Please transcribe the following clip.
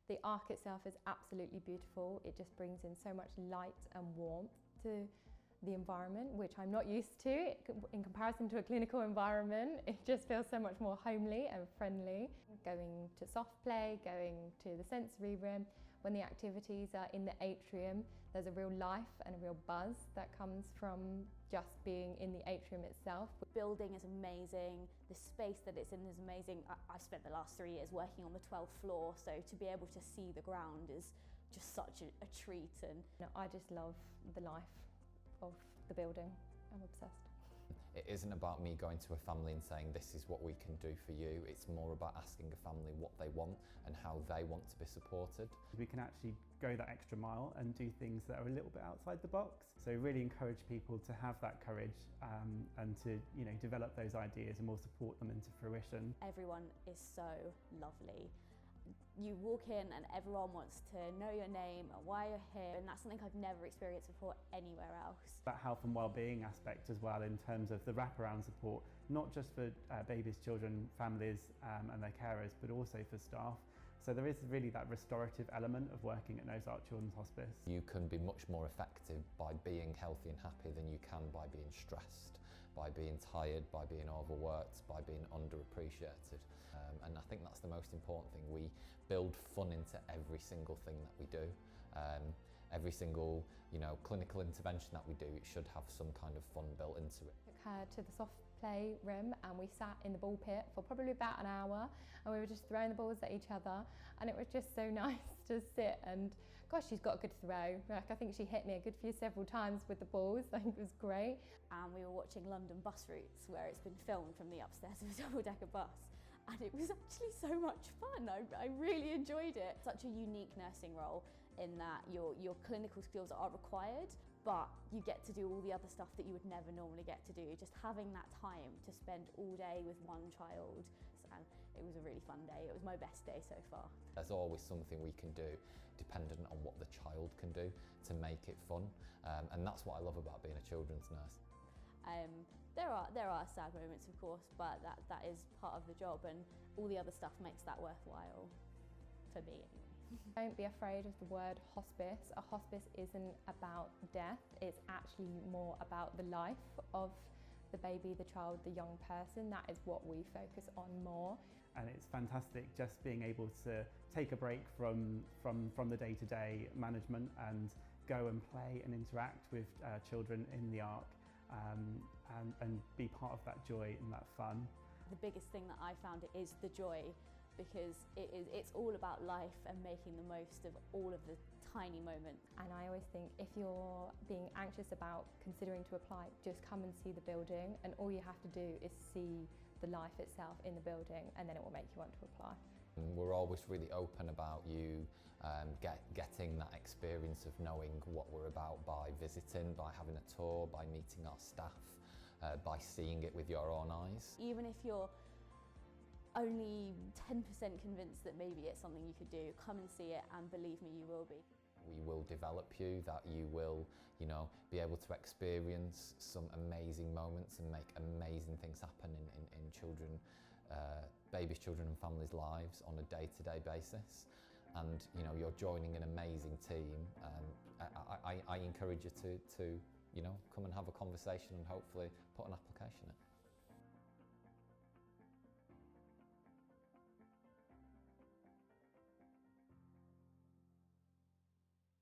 The arc itself is absolutely beautiful. It just brings in so much light and warmth to the environment, which I'm not used to in comparison to a clinical environment. It just feels so much more homely and friendly. Going to soft play, going to the sensory room, when the activities are in the atrium, there's a real life and a real buzz that comes from just being in the atrium itself. The building is amazing, the space that it's in is amazing. I've spent the last 3 years working on the 12th floor, so to be able to see the ground is just such a treat. And I just love the life of the building. I'm obsessed. It isn't about me going to a family and saying this is what we can do for you. It's more about asking a family what they want and how they want to be supported. We can actually go that extra mile and do things that are a little bit outside the box. So really encourage people to have that courage and to develop those ideas, and we'll support them into fruition. Everyone is so lovely. You walk in and everyone wants to know your name and why you're here, and that's something I've never experienced before anywhere else. That health and well-being aspect as well, in terms of the wraparound support, not just for babies, children, families and their carers, but also for staff. So there is really that restorative element of working at Noah's Ark Children's Hospice. You can be much more effective by being healthy and happy than you can by being stressed, by being tired, by being overworked, by being underappreciated. And I think that's the most important thing. We build fun into every single thing that we do. Every single clinical intervention that we do, it should have some kind of fun built into it. Took her to the soft play room and we sat in the ball pit for probably about an hour, and we were just throwing the balls at each other, and it was just so nice to sit and, gosh, she's got a good throw. Like, I think she hit me a good several times with the balls. I think it was great. And we were watching London bus routes, where it's been filmed from the upstairs of a double-decker bus, and it was actually so much fun. I really enjoyed it. Such a unique nursing role in that your clinical skills are required, but you get to do all the other stuff that you would never normally get to do. Just having that time to spend all day with one child. So it was a really fun day. It was my best day so far. There's always something we can do dependent on what the child can do to make it fun. And that's what I love about being a children's nurse. There are sad moments, of course, but that is part of the job, and all the other stuff makes that worthwhile, for me anyway. Don't be afraid of the word hospice. A hospice isn't about death, it's actually more about the life of the baby, the child, the young person. That is what we focus on more. And it's fantastic just being able to take a break from the day-to-day management and go and play and interact with children in the Ark. And be part of that joy and that fun. The biggest thing that I found is the joy, because it's all about life and making the most of all of the tiny moments. And I always think, if you're being anxious about considering to apply, just come and see the building, and all you have to do is see the life itself in the building, and then it will make you want to apply. We're always really open about you getting that experience of knowing what we're about by visiting, by having a tour, by meeting our staff, by seeing it with your own eyes. Even if you're only 10% convinced that maybe it's something you could do, come and see it, and believe me, you will be. We will develop you, that you will, be able to experience some amazing moments and make amazing things happen in children, babies, children and families' lives on a day-to-day basis. And you're joining an amazing team. I encourage you to come and have a conversation and hopefully put an application in.